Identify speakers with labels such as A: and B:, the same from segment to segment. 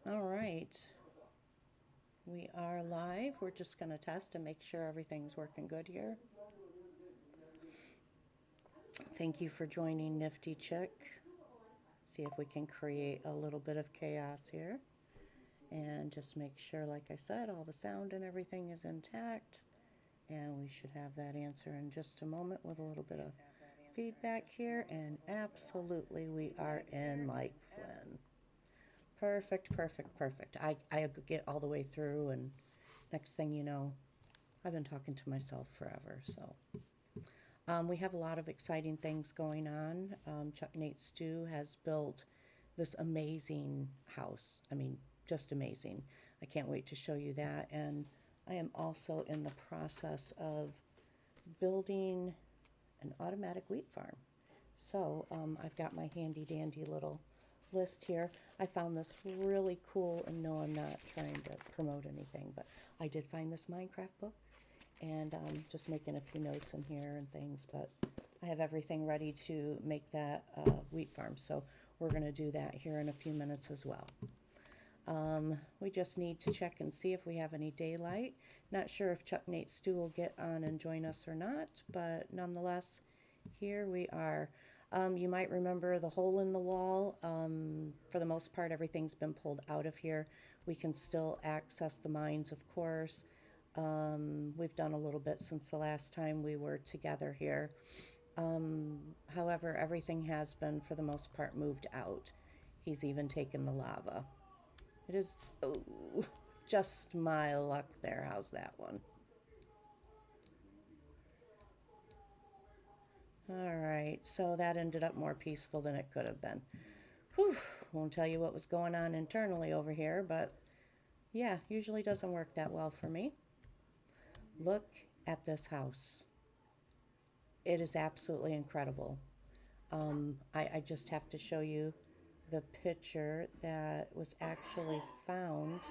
A: All right, we are live. We're just going to test and make sure everything's working good here. Thank you for joining Nifty Chick. See if we can create a little bit of chaos here. And just make sure, like I said, all the sound and everything is intact. And we should have that answer in just a moment with a little bit of feedback here. And absolutely, we are in like Flynn. Perfect, perfect, perfect. I get all the way through, and next thing you know, I've been talking to myself forever. So we have a lot of exciting things going on. ChuckNateStew has built this amazing house. I mean, just amazing. I can't wait to show you that. And I am also in the process of building an automatic wheat farm. So I've got my handy dandy little list here. I found this really cool, and no, I'm not trying to promote anything, but I did find this Minecraft book, and just making a few notes in here and things, but I have everything ready to make that wheat farm, so we're going to do that here in a few minutes as well. We just need to check and see if we have any daylight. Not sure if ChuckNateStew will get on and join us or not, but nonetheless, here we are. You might remember the hole in the wall. For the most part, everything's been pulled out of here. We can still access the mines, of course. We've done a little bit since the last time we were together here. However, everything has been, for the most part, moved out. He's even taken the lava. It is, oh, just my luck there. How's that one? All right, so that ended up more peaceful than it could have been. Whew, won't tell you what was going on internally over here, but yeah, usually doesn't work that well for me. Look at this house. It is absolutely incredible. I just have to show you the picture that was actually found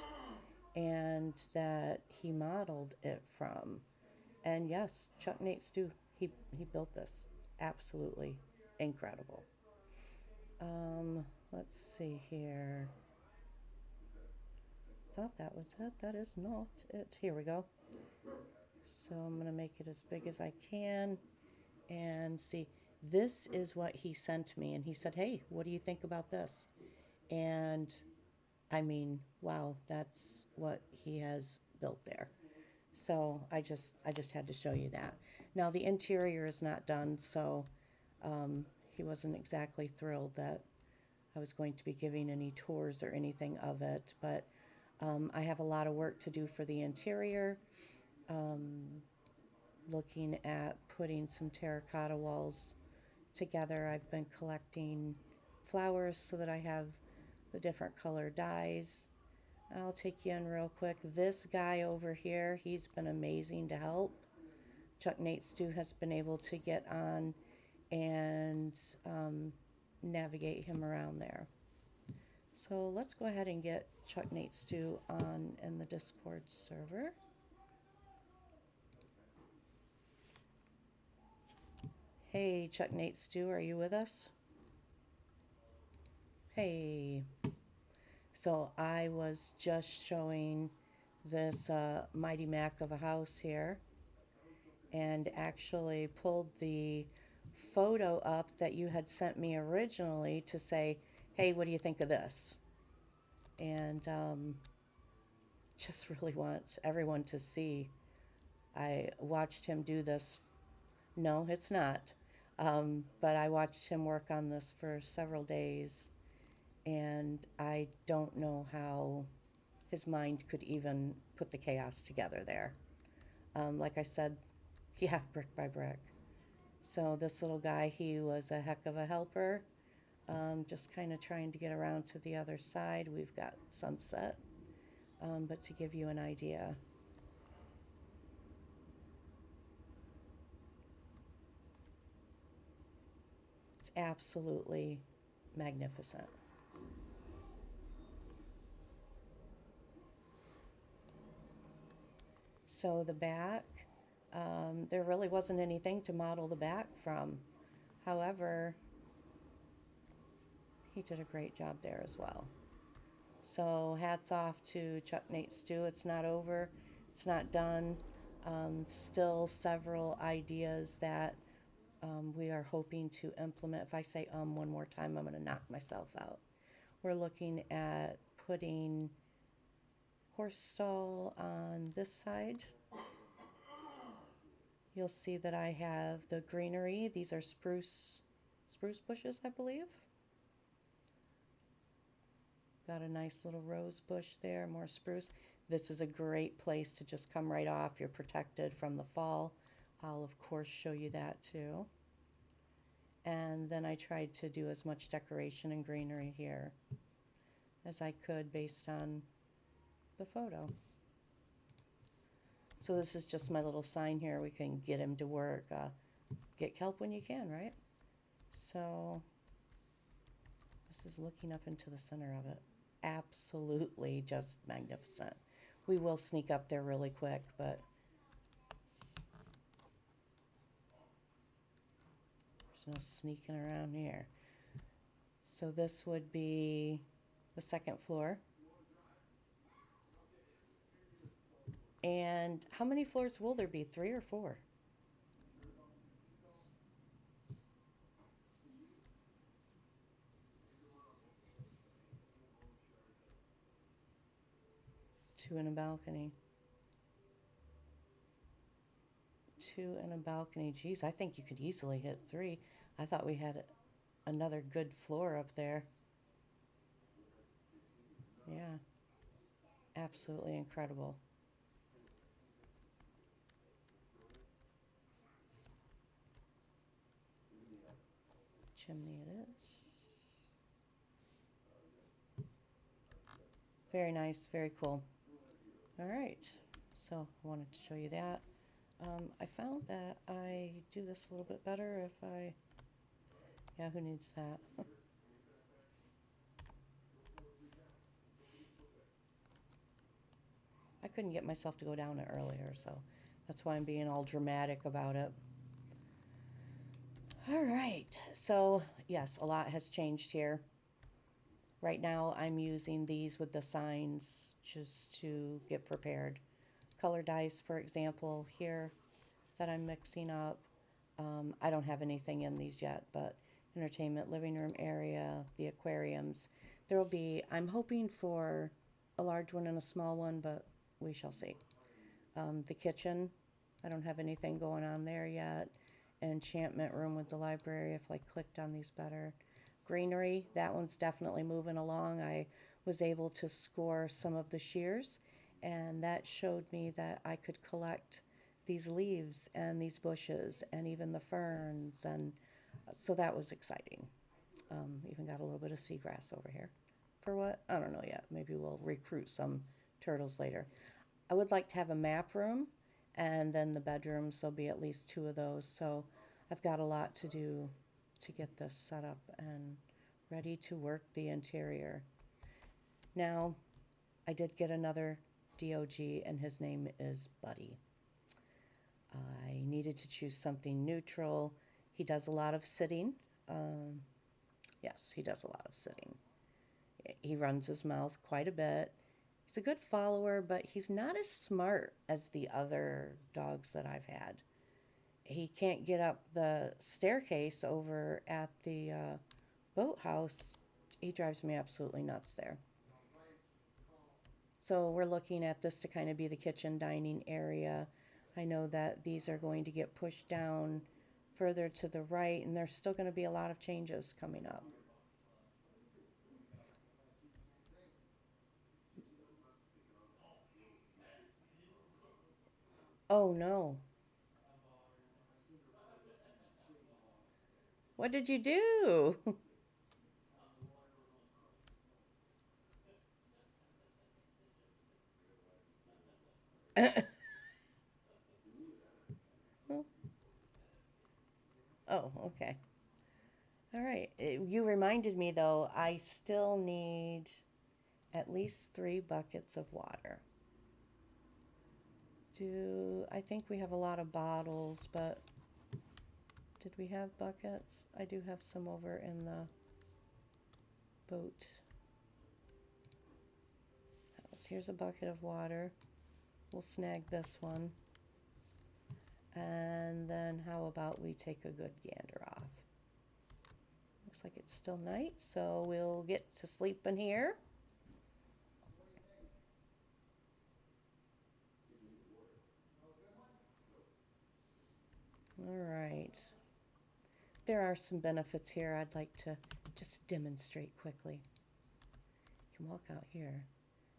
A: and that he modeled it from. And yes, ChuckNateStew, he built this. Absolutely incredible. Let's see here. Thought that was it. That is not it. Here we go. So I'm going to make it as big as I can and see. This is what he sent me, and he said, "Hey, what do you think about this?" And I mean, wow, that's what he has built there. So I just had to show you that. Now the interior is not done, so he wasn't exactly thrilled that I was going to be giving any tours or anything of it, but I have a lot of work to do for the interior. Um, Looking at putting some terracotta walls together. I've been collecting flowers so that I have the different color dyes. I'll take you in real quick. This guy over here, he's been amazing to help. ChuckNateStew has been able to get on and navigate him around there. So let's go ahead and get ChuckNateStew on in the Discord server. Hey, ChuckNateStew, are you with us? Hey. So I was just showing this mighty Mac of a house here and actually pulled the photo up that you had sent me originally to say, hey, what do you think of this? And just really want everyone to see. I watched him do this. No, it's not. But I watched him work on this for several days, and I don't know how his mind could even put the chaos together there. Like I said, yeah, brick by brick. So this little guy, he was a heck of a helper. Just kind of trying to get around to the other side. We've got sunset, but to give you an idea. It's absolutely magnificent. So the back, there really wasn't anything to model the back from. However, he did a great job there as well. So hats off to ChuckNateStew. It's not over. It's not done. Still several ideas that we are hoping to implement. If I say one more time, I'm going to knock myself out. We're looking at putting horse stall on this side. You'll see that I have the greenery. These are spruce bushes, I believe. Got a nice little rose bush there, more spruce. This is a great place to just come right off. You're protected from the fall. I'll of course show you that too. And then I tried to do as much decoration and greenery here as I could based on the photo. So this is just my little sign here. We can get him to work. Get kelp when you can, right? So this is looking up into the center of it. Absolutely just magnificent. We will sneak up there really quick, but there's no sneaking around here. So this would be the second floor. And how many floors will there be? 3 or 4? Two and a balcony. 2 and a balcony. Geez, I think you could easily hit 3. I thought we had another good floor up there. Yeah, absolutely incredible. Chimney it is. Very nice, very cool. All right, so I wanted to show you that. I found that I do this a little bit better if I, yeah, who needs that? I couldn't get myself to go down it earlier, so that's why I'm being all dramatic about it. All right, so yes, a lot has changed here. Right now I'm using these with the signs just to get prepared. Color dice, for example, here that I'm mixing up. I don't have anything in these yet, but entertainment, living room area, the aquariums. There will be, I'm hoping for a large one and a small one, but we shall see. The kitchen, I don't have anything going on there yet. Enchantment room with the library, if I clicked on these better. Greenery, that one's definitely moving along. I was able to score some of the shears, and that showed me that I could collect these leaves and these bushes and even the ferns, and so that was exciting. Even got a little bit of seagrass over here. For what? I don't know yet. Maybe we'll recruit some turtles later. I would like to have a map room, and then the bedrooms, there'll be at least 2 of those. So I've got a lot to do to get this set up and ready to work the interior. Now, I did get another DOG, and his name is Buddy. I needed to choose something neutral. He does a lot of sitting. Yes, he does a lot of sitting. He runs his mouth quite a bit. He's a good follower, but he's not as smart as the other dogs that I've had. He can't get up the staircase over at the boathouse. He drives me absolutely nuts there. So we're looking at this to kind of be the kitchen dining area. I know that these are going to get pushed down further to the right, and there's still going to be a lot of changes coming up. Oh no. What did you do? Oh, okay. All right. You reminded me though, I still need at least 3 buckets of water. I think we have a lot of bottles, but did we have buckets? I do have some over in the boat. Oops, here's a bucket of water. We'll snag this one. And then how about we take a good gander off? Looks like it's still night, so we'll get to sleep in here. All right. There are some benefits here I'd like to just demonstrate quickly. You can walk out here.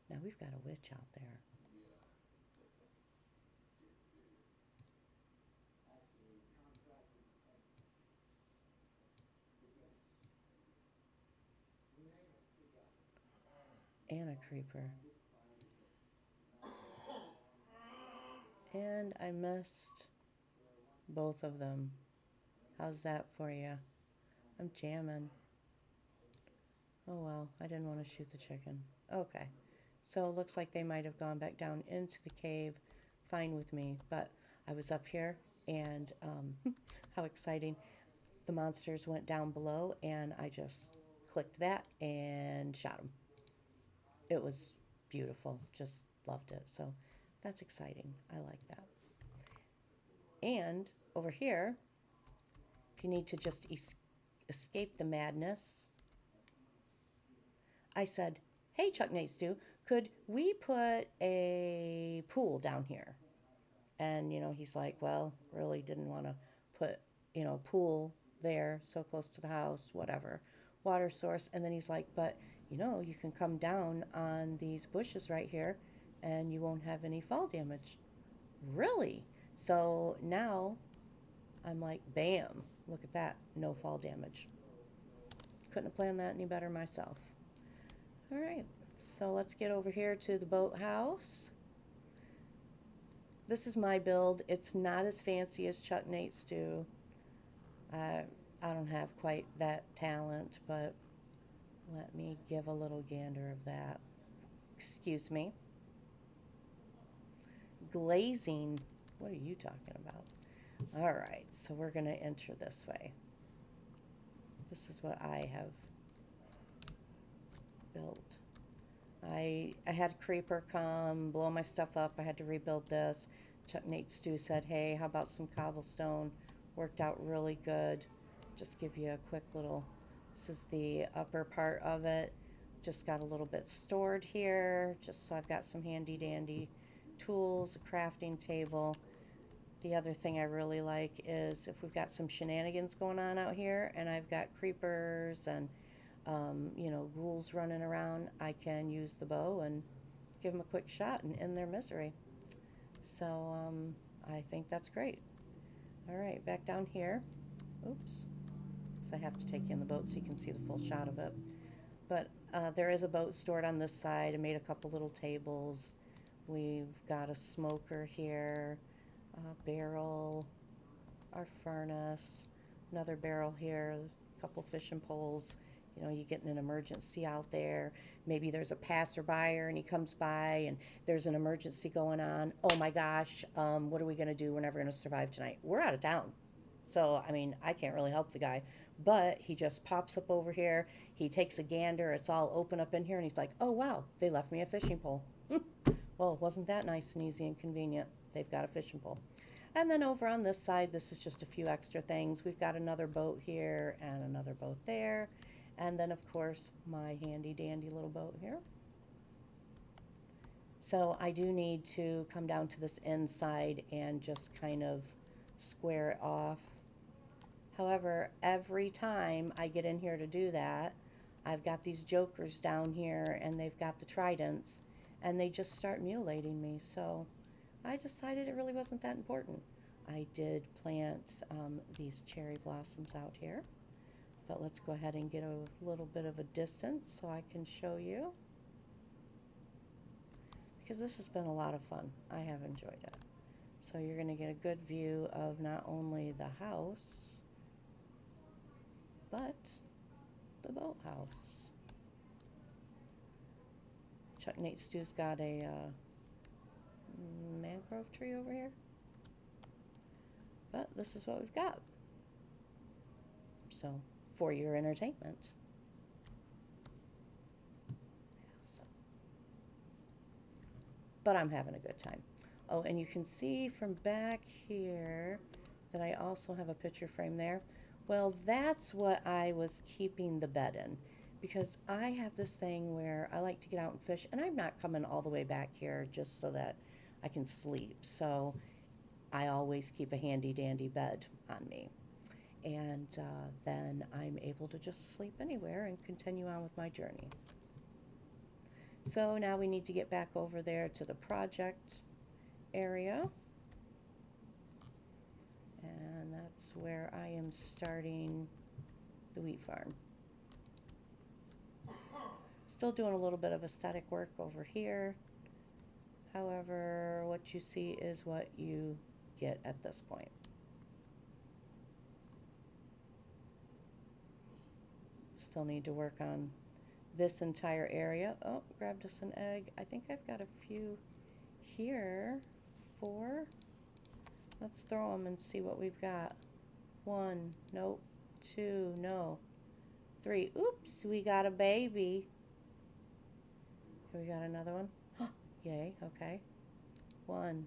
A: Now we've got a witch out there. And a creeper. And I missed both of them. How's that for you? I'm jamming. Oh well, I didn't want to shoot the chicken. Okay, so it looks like they might have gone back down into the cave. Fine with me, but I was up here and how exciting. The monsters went down below and I just clicked that and shot them. It was beautiful, just loved it. So that's exciting. I like that. And over here, if you need to just escape the madness, I said, hey, ChuckNateStew, could we put a pool down here? And, you know, he's like, well, really didn't want to put, you know, pool there so close to the house, whatever, water source. And then he's like, but, you know, you can come down on these bushes right here and you won't have any fall damage. Really? So now I'm like, bam, look at that, no fall damage. Couldn't have planned that any better myself. All right, so let's get over here to the boathouse. This is my build. It's not as fancy as ChuckNateStew. I don't have quite that talent, but let me give a little gander of that. Excuse me. Glazing. What are you talking about? All right, so we're going to enter this way. This is what I have built. I had a creeper come, blow my stuff up. I had to rebuild this. ChuckNateStew said, hey, how about some cobblestone? Worked out really good. Just give you a quick little, this is the upper part of it. Just got a little bit stored here, just so I've got some handy dandy tools, a crafting table. The other thing I really like is if we've got some shenanigans going on out here and I've got creepers and you know, ghouls running around, I can use the bow and give them a quick shot and end their misery. So I think that's great. All right, back down here. Oops. So I have to take you in the boat so you can see the full shot of it. But there is a boat stored on this side. I made a couple little tables. We've got a smoker here, a barrel, our furnace, another barrel here, a couple fishing poles. You know, you get in an emergency out there. Maybe there's a passerby and he comes by and there's an emergency going on. Oh my gosh, what are we going to do? We're never going to survive tonight. We're out of town. So, I mean, I can't really help the guy. But he just pops up over here. He takes a gander. It's all open up in here. And he's like, oh, wow, they left me a fishing pole. Well, wasn't that nice and easy and convenient? They've got a fishing pole. And then over on this side, this is just a few extra things. We've got another boat here and another boat there. And then, of course, my handy dandy little boat here. So I do need to come down to this inside and just kind of square it off. However, every time I get in here to do that, I've got these jokers down here and they've got the tridents and they just start mutilating me. So I decided it really wasn't that important. I did plant these cherry blossoms out here. But let's go ahead and get a little bit of a distance so I can show you. Because this has been a lot of fun. I have enjoyed it. So you're going to get a good view of not only the house, but the boathouse. ChuckNateStew's got a mangrove tree over here. But this is what we've got. So, for your entertainment. but I'm having a good time. Oh, and you can see from back here that I also have a picture frame there. Well, that's what I was keeping the bed in, because I have this thing where I like to get out and fish, and I'm not coming all the way back here just so that I can sleep. So I always keep a handy dandy bed on me. And then I'm able to just sleep anywhere and continue on with my journey. So now we need to get back over there to the project area. And that's where I am starting the wheat farm. Still doing a little bit of aesthetic work over here. However, what you see is what you get at this point. Still need to work on this entire area. Oh, grabbed us an egg. I think I've got a few here. 4. Let's throw them and see what we've got. 1, nope. 2, no. 3, oops, we got a baby. Here we got another one. Yay, okay. 1,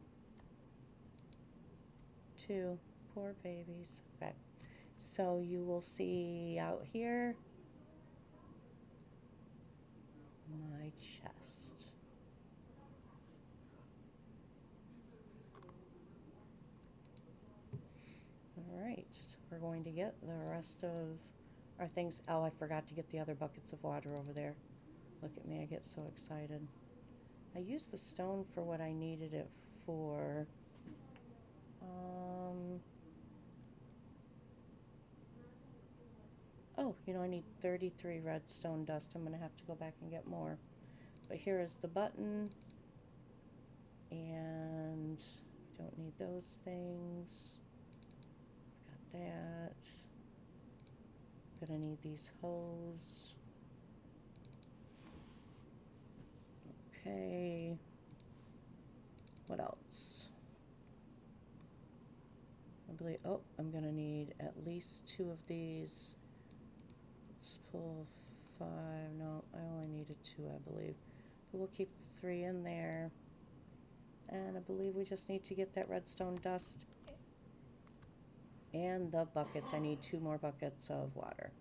A: 2, poor babies. Okay, so you will see out here my chest. All right, we're going to get the rest of our things. Oh, I forgot to get the other buckets of water over there. Look at me, I get so excited. I used the stone for what I needed it for. Oh, you know, I need 33 redstone dust. I'm going to have to go back and get more. But here is the button. And don't need those things. Got that. Gonna need these hose. Okay. What else? I believe, oh, I'm gonna need at least 2 of these. Let's pull 5. No, I only needed 2, I believe. But we'll keep the 3 in there. And I believe we just need to get that redstone dust and the buckets. I need 2 more buckets of water.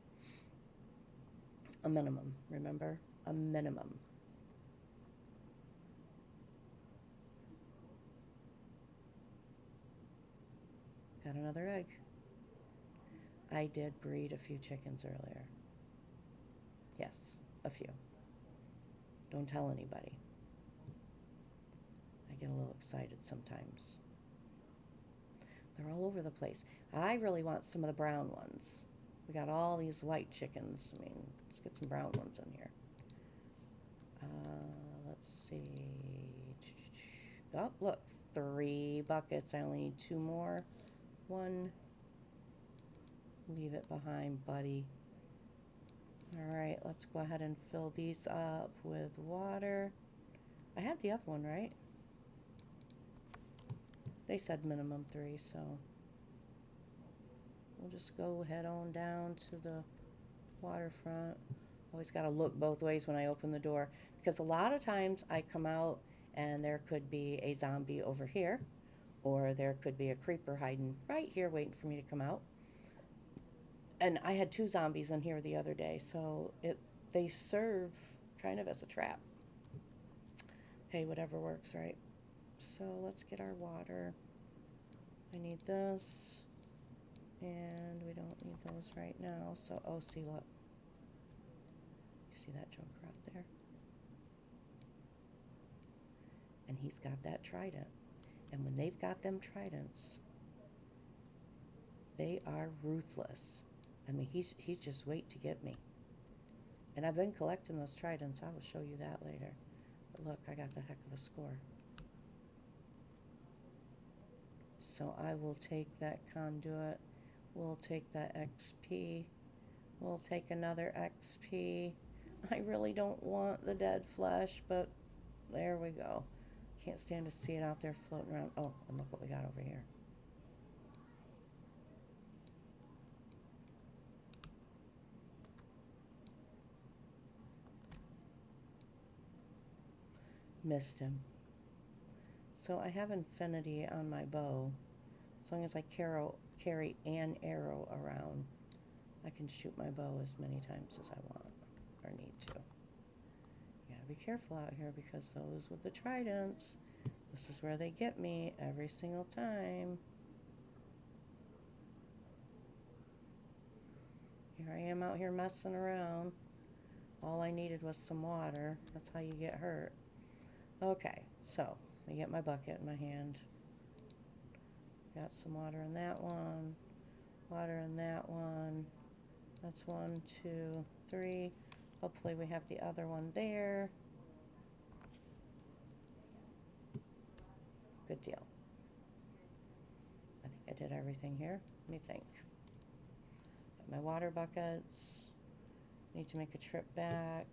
A: A minimum, remember? A minimum. Got another egg. I did breed a few chickens earlier. Yes, a few. Don't tell anybody. I get a little excited sometimes. They're all over the place. I really want some of the brown ones. We got all these white chickens. I mean, let's get some brown ones in here. Let's see. Oh, look, 3 buckets. I only need 2 more. 1. Leave it behind, buddy. All right, let's go ahead and fill these up with water. I had the other one, right? They said minimum 3, so we'll just go head on down to the waterfront. Always got to look both ways when I open the door, because a lot of times I come out and there could be a zombie over here, or there could be a creeper hiding right here waiting for me to come out. And I had 2 zombies in here the other day, so they serve kind of as a trap. Hey, whatever works, right? So let's get our water. I need this, and we don't need those right now. So, oh, see, look. You see that joker out there? And he's got that trident. And when they've got them tridents, they are ruthless. I mean, he's just wait to get me. And I've been collecting those tridents. I will show you that later. But look, I got the heck of a score. So I will take that conduit. We'll take that XP. We'll take another XP. I really don't want the dead flesh, but there we go. Can't stand to see it out there floating around. Oh, and look what we got over here. Missed him. So I have infinity on my bow. As long as I carry an arrow around, I can shoot my bow as many times as I want or need to. You gotta be careful out here because those with the tridents, this is where they get me every single time. Here I am out here messing around. All I needed was some water. That's how you get hurt. Okay, so I get my bucket in my hand. Got some water in that one, water in that one. That's 1, 2, 3. Hopefully we have the other one there. Good deal. I think I did everything here. Let me think. Got my water buckets. Need to make a trip back.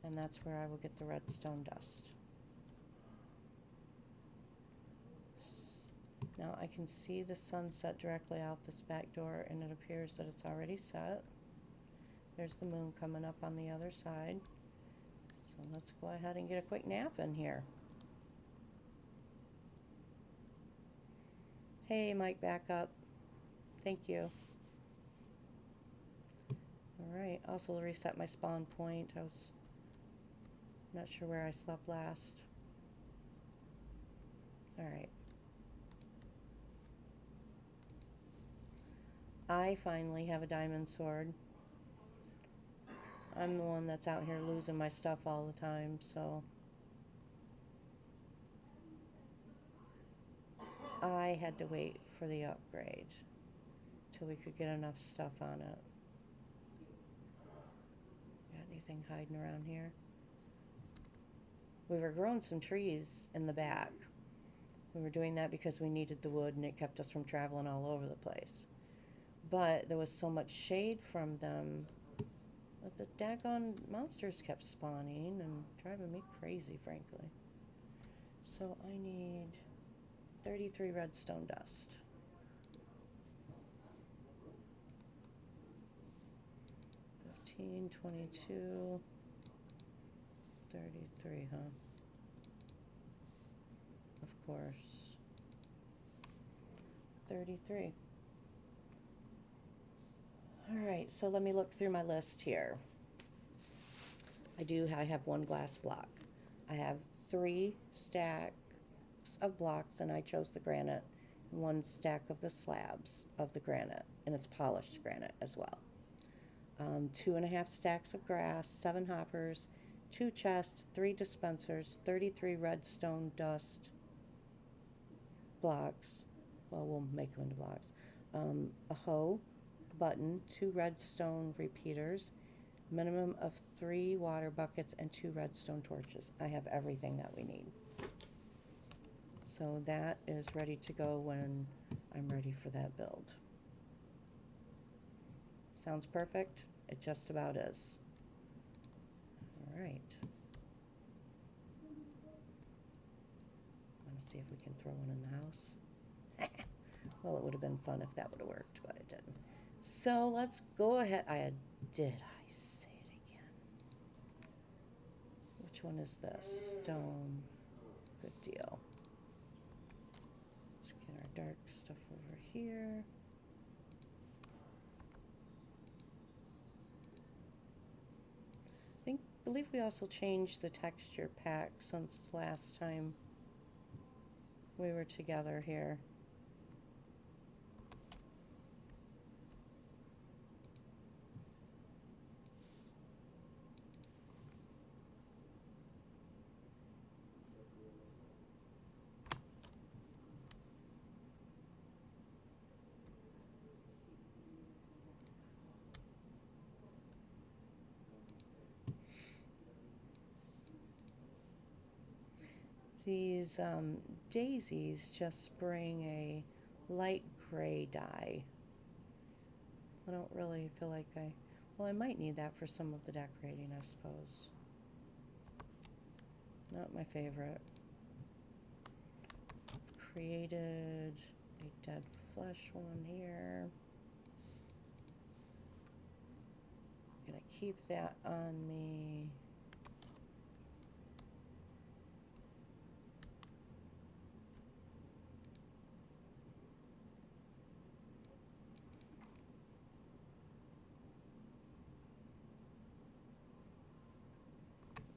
A: And that's where I will get the redstone dust. Now I can see the sunset directly out this back door, and it appears that it's already set. There's the moon coming up on the other side. So let's go ahead and get a quick nap in here. Hey, Mike, back up. Thank you. All right, also reset my spawn point. I was not sure where I slept last. All right. I finally have a diamond sword. I'm the one that's out here losing my stuff all the time, so I had to wait for the upgrade till we could get enough stuff on it. Got anything hiding around here? We were growing some trees in the back. We were doing that because we needed the wood and it kept us from traveling all over the place. But there was so much shade from them that the daggone monsters kept spawning and driving me crazy, frankly. So I need 33 redstone dust. 15, 22, 33, huh? Of course. 33. Alright, so let me look through my list here. I have 1 glass block. I have 3 stacks of blocks, and I chose the granite, and 1 stack of the slabs of the granite, and it's polished granite as well. 2.5 stacks of grass, 7 hoppers, 2 chests, 3 dispensers, 33 redstone dust blocks. Well, we'll make them into blocks. A hoe, button, 2 redstone repeaters, minimum of 3 water buckets, and 2 redstone torches. I have everything that we need. So that is ready to go when I'm ready for that build. Sounds perfect? It just about is. All right. Want to see if we can throw one in the house? Well, it would have been fun if that would have worked, but it didn't. So let's go ahead. Did I say it again? Which one is this? Stone. Good deal. Let's get our dark stuff over here. I believe we also changed the texture pack since last time we were together here. These daisies just bring a light gray dye. I don't really feel like well, I might need that for some of the decorating, I suppose. Not my favorite. I've created a dead flesh one here. I'm gonna keep that on me.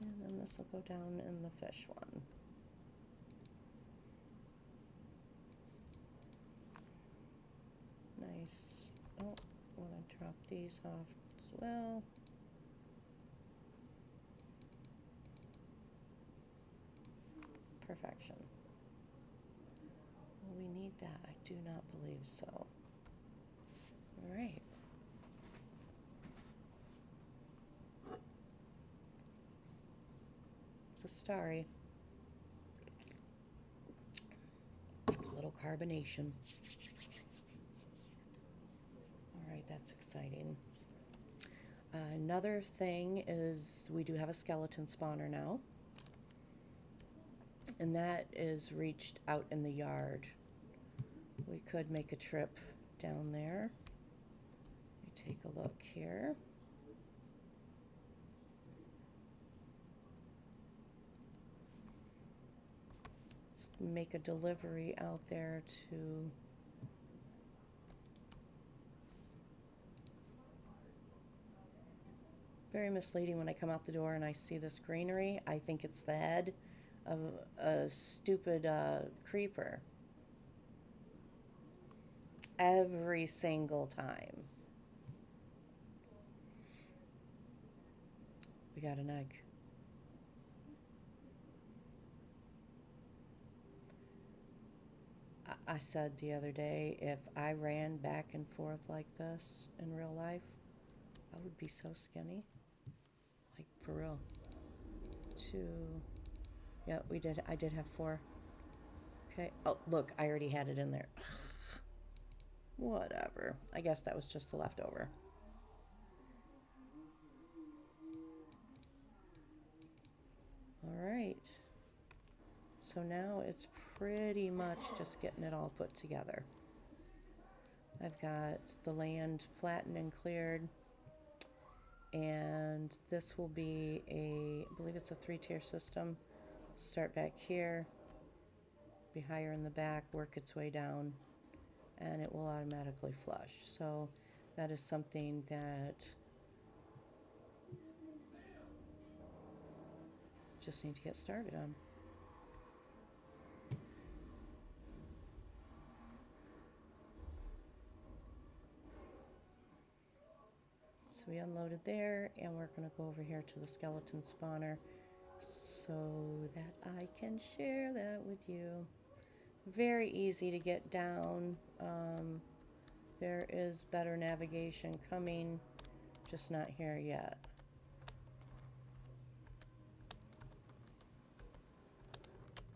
A: And then this will go down in the fish one. Nice. Oh, I want to drop these off as well. Perfection. Will we need that? I do not believe so. All right. It's a starry. A little carbonation. All right, that's exciting. Another thing is we do have a skeleton spawner now. And that is reached out in the yard. We could make a trip down there. Let me take a look here. Let's make a delivery out there to very misleading when I come out the door and I see this greenery. I think it's the head of a stupid creeper. Every single time. We got an egg. I said the other day, if I ran back and forth like this in real life, I would be so skinny. Like, for real. 2. Yeah, we did. I did have 4. Okay. Oh, look, I already had it in there. Whatever. I guess that was just the leftover. All right. So now it's pretty much just getting it all put together. I've got the land flattened and cleared. And this will be I believe it's a 3-tier system. Start back here, be higher in the back, work its way down, and it will automatically flush. So that is something that just need to get started on. So we unloaded there, and we're going to go over here to the skeleton spawner so that I can share that with you. Very easy to get down. There is better navigation coming, just not here yet.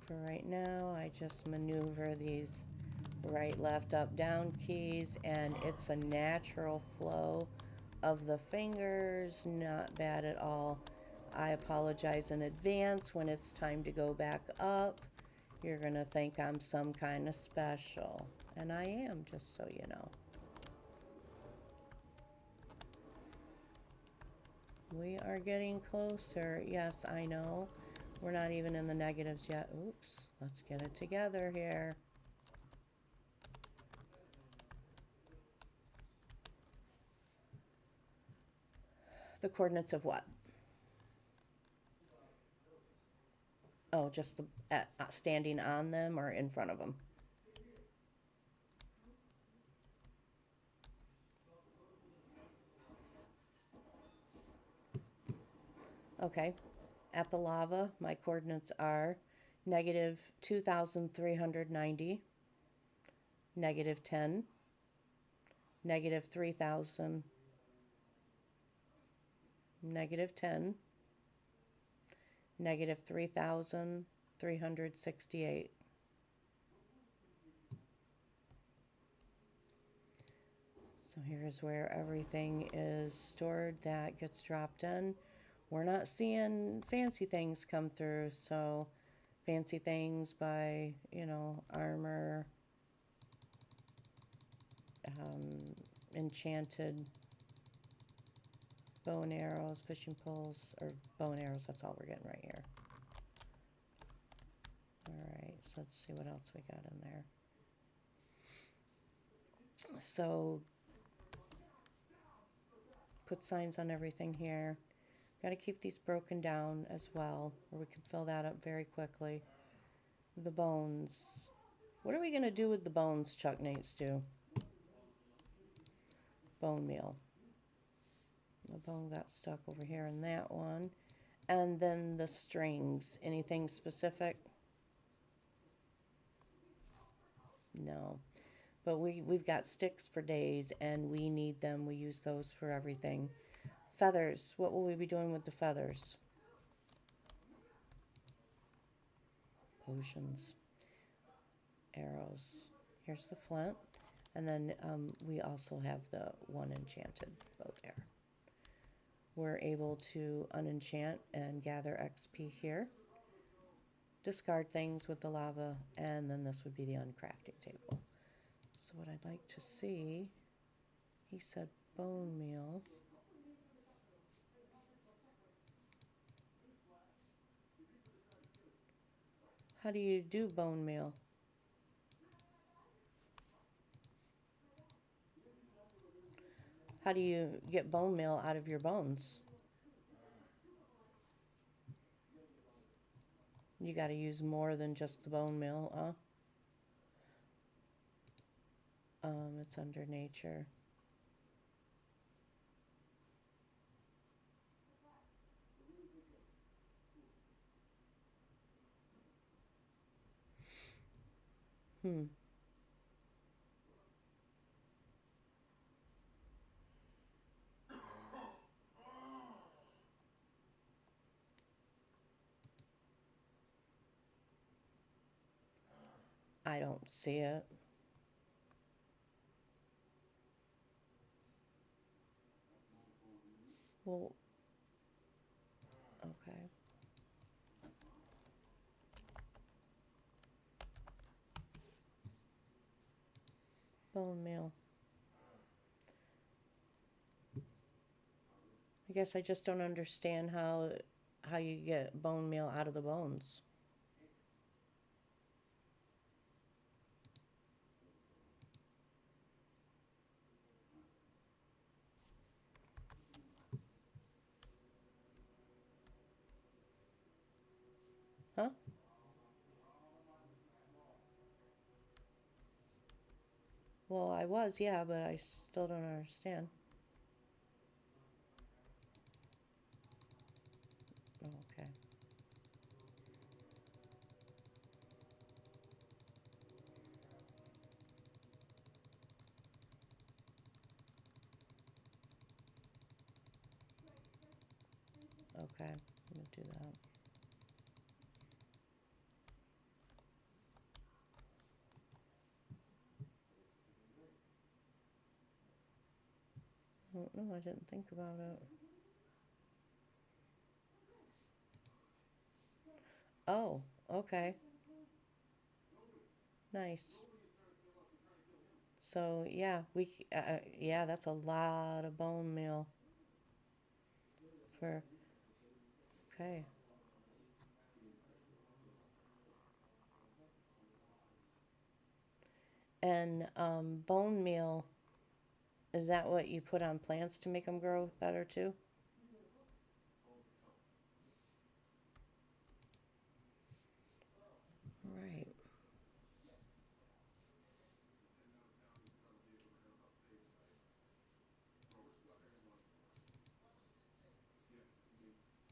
A: For right now, I just maneuver these right, left, up, down keys, and it's a natural flow of the fingers. Not bad at all. I apologize in advance when it's time to go back up. You're gonna think I'm some kind of special, and I am, just so you know. We are getting closer. Yes, I know. We're not even in the negatives yet. Oops, let's get it together here. The coordinates of what? Oh, just the standing on them or in front of them? Okay. At the lava, my coordinates are negative 2,390, negative 10, negative 3,000, negative 10, negative 3,368. So here's where everything is stored that gets dropped in. We're not seeing fancy things come through, so fancy things by, you know, armor, enchanted bow and arrows, fishing poles, or bow and arrows, that's all we're getting right here. Alright, so let's see what else we got in there. So, put signs on everything here. Got to keep these broken down as well, or we can fill that up very quickly. The bones. What are we going to do with the bones, ChuckNateStew? Bone meal. The bone got stuck over here in that one. And then the strings. Anything specific? No. But we've got sticks for days, and we need them. We use those for everything. Feathers. What will we be doing with the feathers? Potions. Arrows. Here's the flint. And then we also have the one enchanted bow there. We're able to unenchant and gather XP here. Discard things with the lava, and then this would be the uncrafting table. So what I'd like to see, he said bone meal. How do you do bone meal? How do you get bone meal out of your bones? You got to use more than just the bone meal, huh? It's under nature. I don't see it. Well, okay. Bone meal. I guess I just don't understand how you get bone meal out of the bones. Huh? Well, I was, yeah, but I still don't understand. Oh, okay. Okay, I'm gonna do that. I don't know, I didn't think about it. Oh, okay. Nice. So, yeah, yeah, that's a lot of bone meal for, okay. And bone meal, is that what you put on plants to make them grow better too? Right.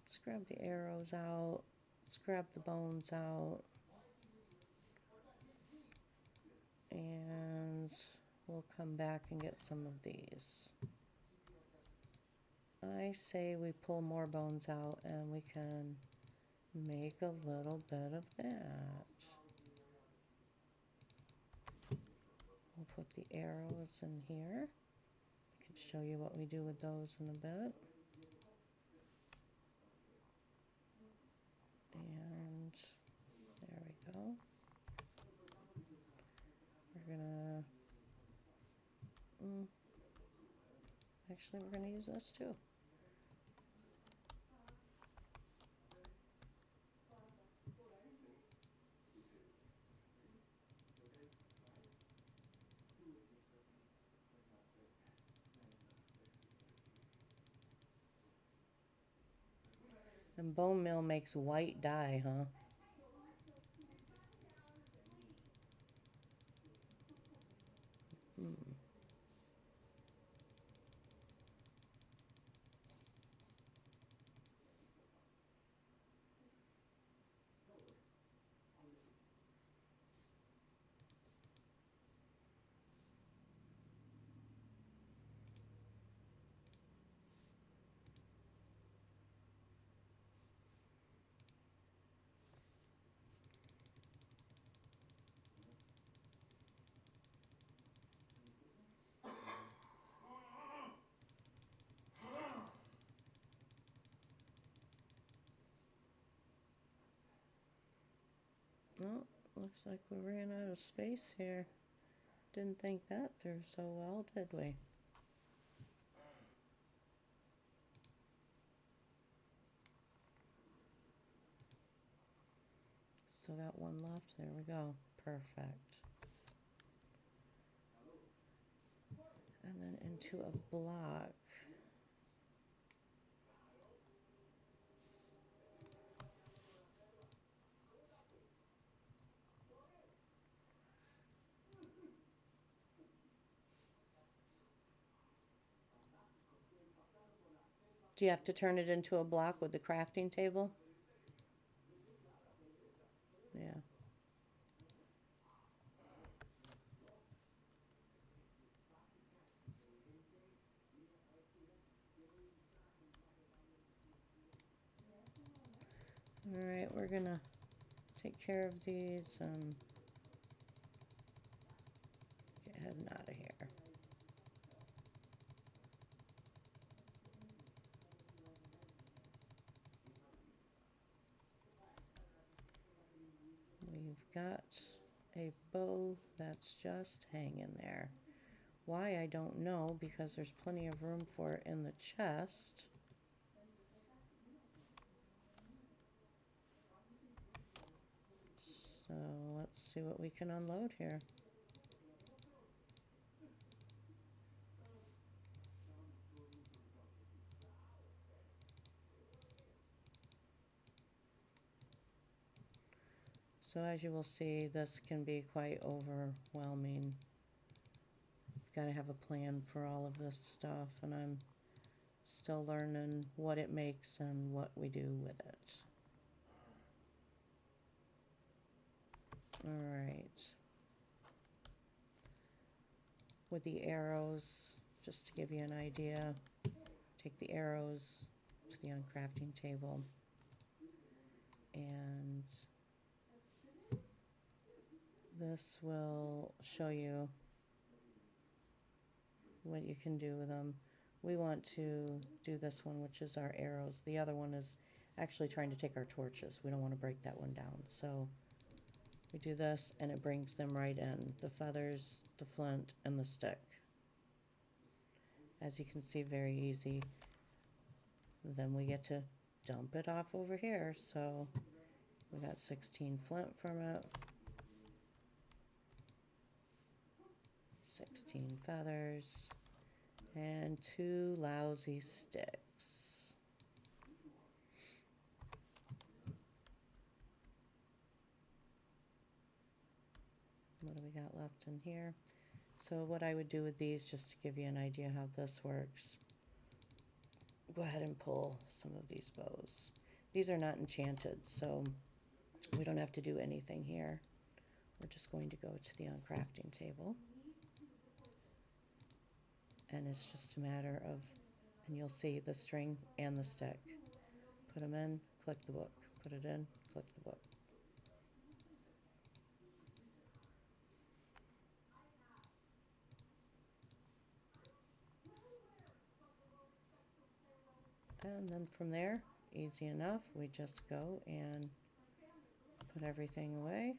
A: Let's grab the arrows out. Let's grab the bones out. And we'll come back and get some of these. I say we pull more bones out and we can make a little bit of that. We'll put the arrows in here. I can show you what we do with those in a bit. And there we go. We're gonna, actually we're gonna use this too. And bone meal makes white dye, huh? Hmm. Well, looks like we ran out of space here. Didn't think that through so well, did we? Still got one left. There we go. Perfect. And then into a block. Do you have to turn it into a block with the crafting table? Yeah. All right, we're gonna take care of these. Get heading out of here. We've got a bow that's just hanging there. Why, I don't know, because there's plenty of room for it in the chest. So let's see what we can unload here. So as you will see, this can be quite overwhelming. You've got to have a plan for all of this stuff, and I'm still learning what it makes and what we do with it. All right. With the arrows, just to give you an idea, take the arrows to the uncrafting table, and this will show you what you can do with them. We want to do this one, which is our arrows. The other one is actually trying to take our torches. We don't want to break that one down. So we do this, and it brings them right in. The feathers, the flint, and the stick. As you can see, very easy. Then we get to dump it off over here. So we got 16 flint from it. 16 feathers. And 2 lousy sticks. What do we got left in here? So what I would do with these, just to give you an idea how this works, go ahead and pull some of these bows. These are not enchanted, so we don't have to do anything here. We're just going to go to the uncrafting table. And it's just a matter of, and you'll see the string and the stick. Put them in, click the book. Put it in, click the book. And then from there, easy enough, we just go and put everything away.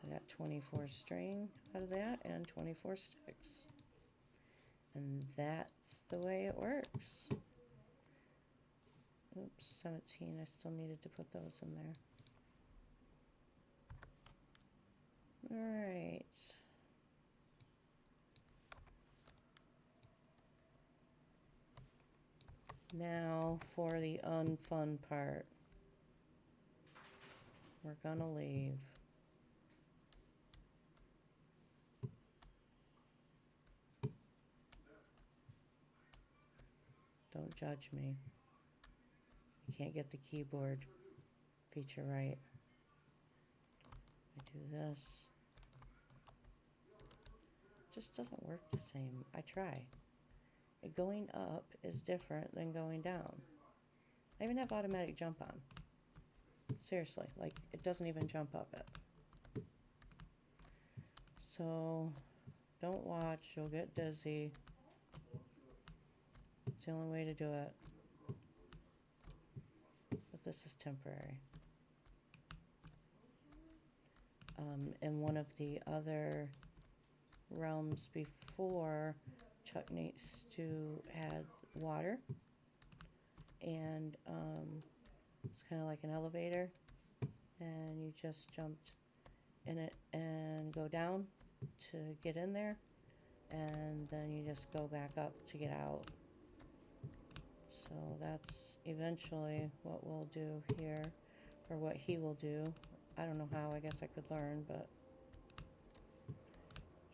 A: We got 24 string out of that and 24 sticks. And that's the way it works. Oops, 17, I still needed to put those in there. All right. Now for the unfun part. We're gonna leave. Don't judge me. You can't get the keyboard feature right. I do this. It just doesn't work the same. I try. Going up is different than going down. I even have automatic jump on. Seriously, like it doesn't even jump up it. So don't watch, you'll get dizzy. It's the only way to do it. But this is temporary. In one of the other realms before, ChuckNateStew had water, and it's kind of like an elevator, and you just jumped in it and go down to get in there, and then you just go back up to get out. So that's eventually what we'll do here, or what he will do. I don't know how, I guess I could learn, but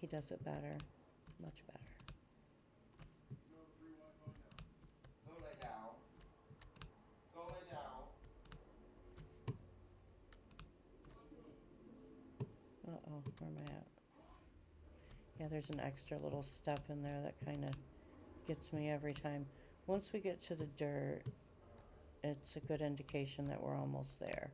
A: he does it better, much better.
B: Go lay down. Go lay down.
A: Uh-oh, where am I at? Yeah, there's an extra little step in there that kind of gets me every time. Once we get to the dirt, it's a good indication that we're almost there.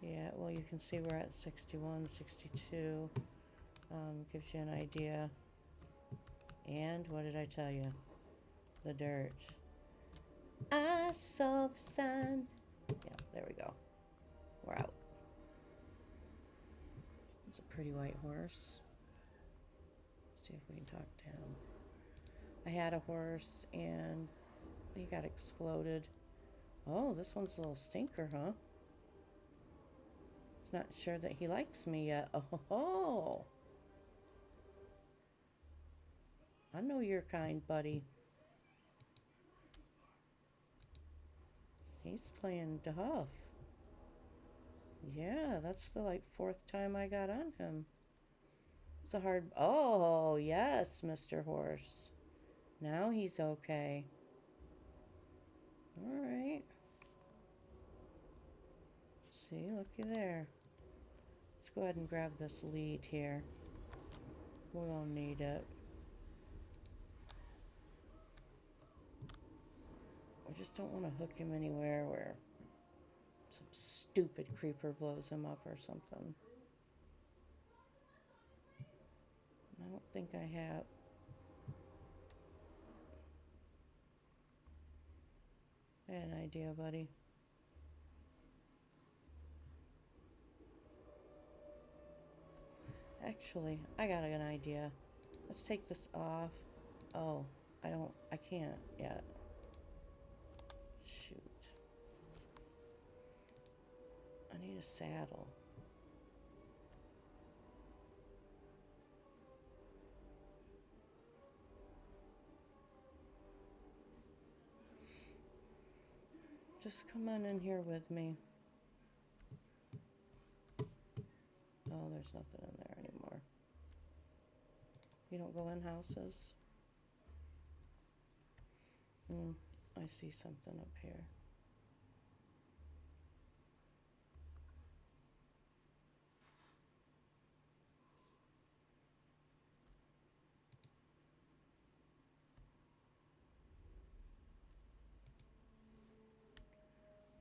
A: Yeah, well, you can see we're at 61, 62. Gives you an idea. And what did I tell you? The dirt. I saw the sun. Yeah, there we go. We're out. It's a pretty white horse. Let's see if we can talk to him. I had a horse and he got exploded. Oh, this one's a little stinker, huh? It's not sure that he likes me yet. Oh, I know your kind, buddy. He's playing tough. Yeah, that's the like 4th time I got on him. It's a hard... Oh, yes, Mr. Horse. Now he's okay. All right. See, looky there. Let's go ahead and grab this lead here. We don't need it. I just don't want to hook him anywhere where some stupid creeper blows him up or something. I don't think I have. I had an idea, buddy. Actually, I got an idea. Let's take this off. Oh, I can't yet. Shoot. I need a saddle. Just come on in here with me. Oh, there's nothing in there anymore. You don't go in houses? I see something up here.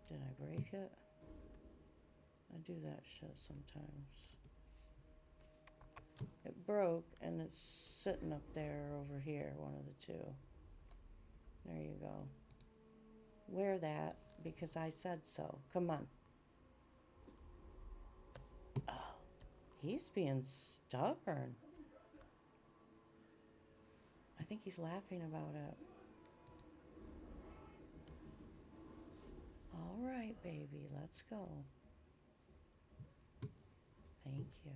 A: Did I break it? I do that shit sometimes. It broke and it's sitting up there or over here, one of the two. There you go. Wear that because I said so. Come on. Oh, he's being stubborn. think he's laughing about it. All right, baby, let's go. Thank you.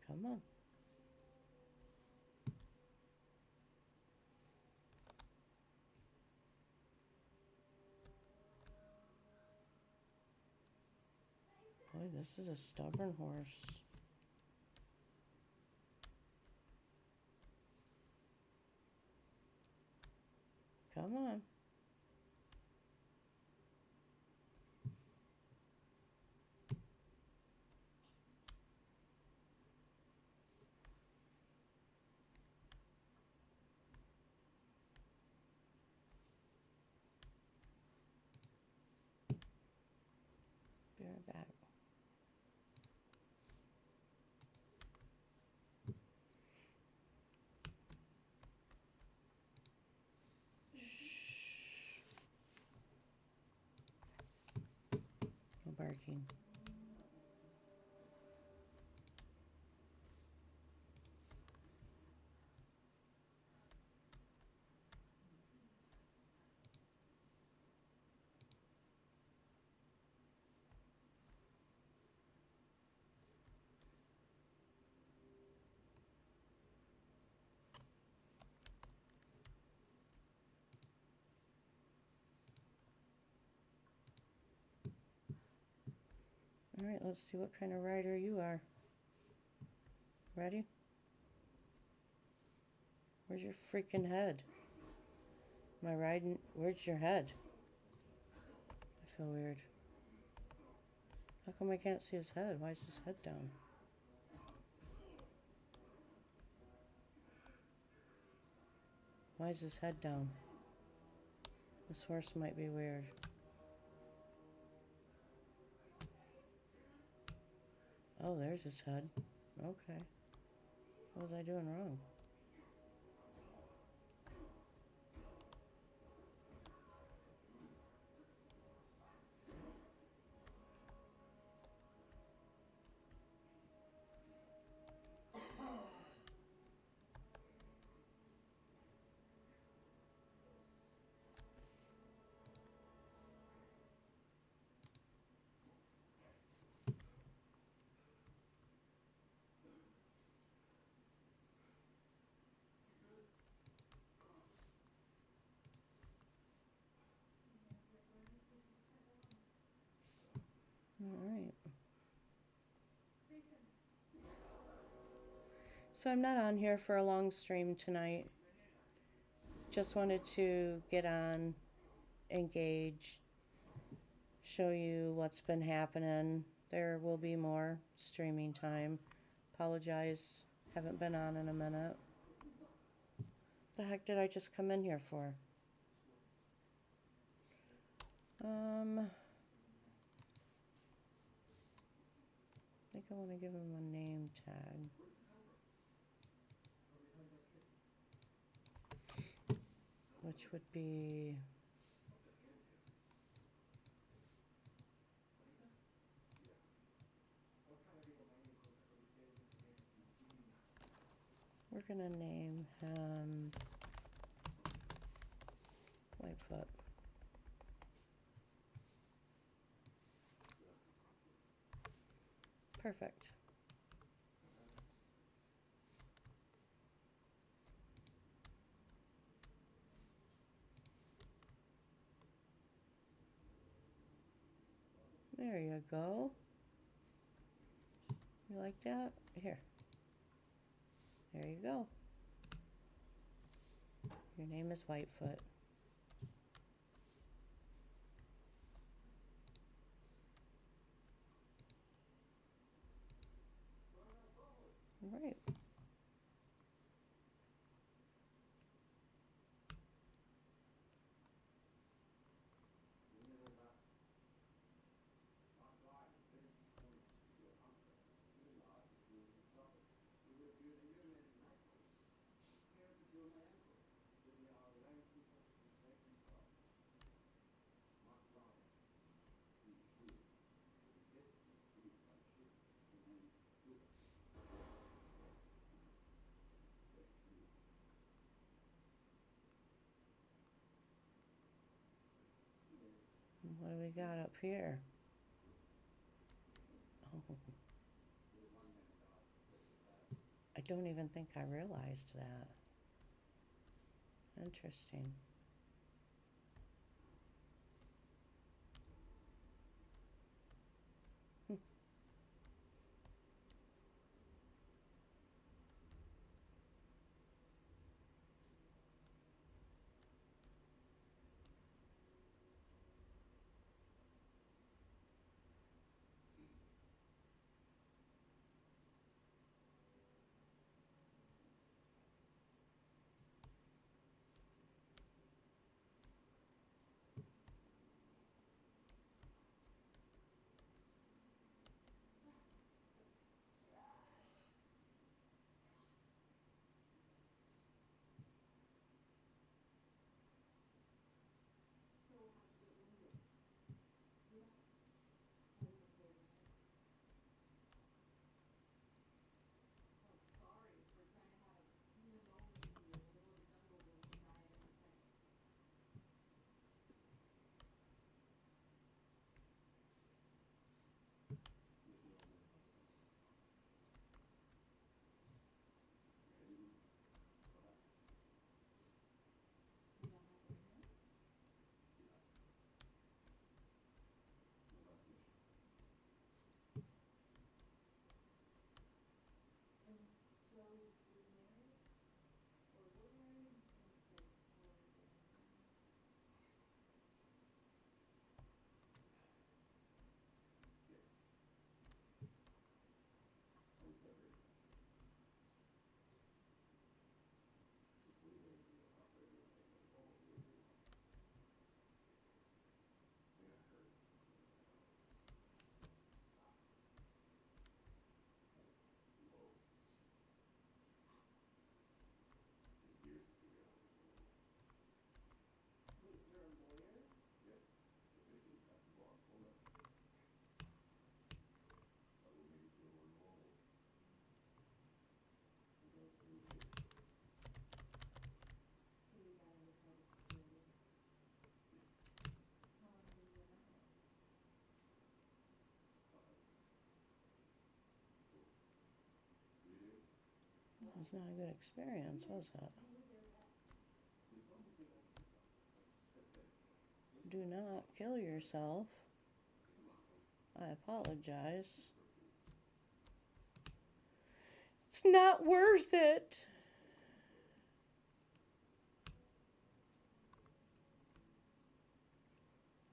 A: Come on. Boy, this is a stubborn horse. Come on. Be right back. Shh. No barking. All right, let's see what kind of rider you are. Ready? Where's your freaking head? Am I riding? Where's your head? I feel weird. How come I can't see his head? Why is his head down? Why is his head down? This horse might be weird. Oh, there's his head. Okay. What was I doing wrong? All right. So I'm not on here for a long stream tonight. Just wanted to get on, engage, show you what's been happening. There will be more streaming time. Apologize, haven't been on in a minute. The heck did I just come in here for? I think I want to give him a name tag. Which would be... We're gonna name him Whitefoot. Perfect. There you go. You like that? Here. There you go. Your name is Whitefoot. All right. What do we got up here? Oh, I don't even think I realized that. Interesting. Hmm. It was not a good experience, was it? Do not kill yourself. I apologize. It's not worth it.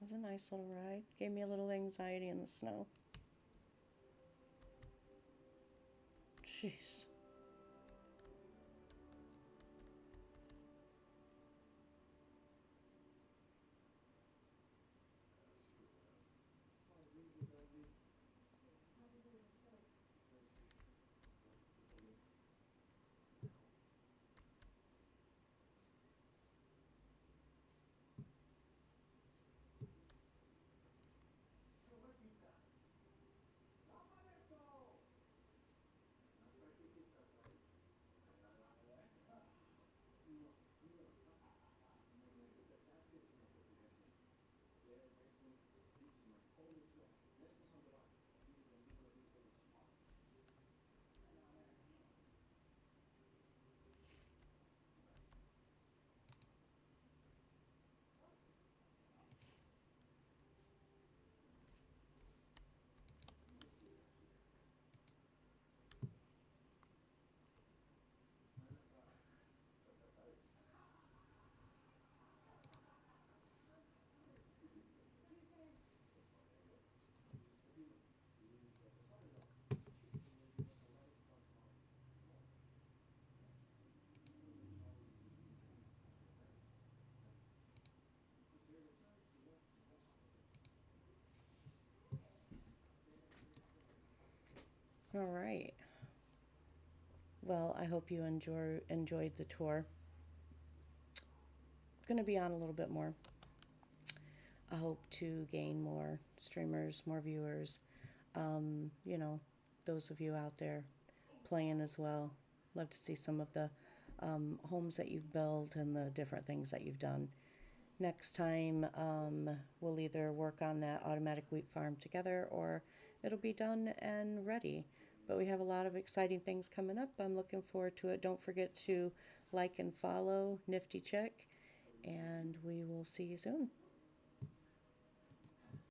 A: It was a nice little ride. Gave me a little anxiety in the snow. Jeez. All right. Well, I hope you enjoyed the tour. Going to be on a little bit more. I hope to gain more streamers, more viewers. You know, those of you out there playing as well. Love to see some of the homes that you've built and the different things that you've done. next time we'll either work on that automatic wheat farm together, or it'll be done and ready. But we have a lot of exciting things coming up. I'm looking forward to it. Don't forget to like and follow Nifty Chick, and we will see you soon.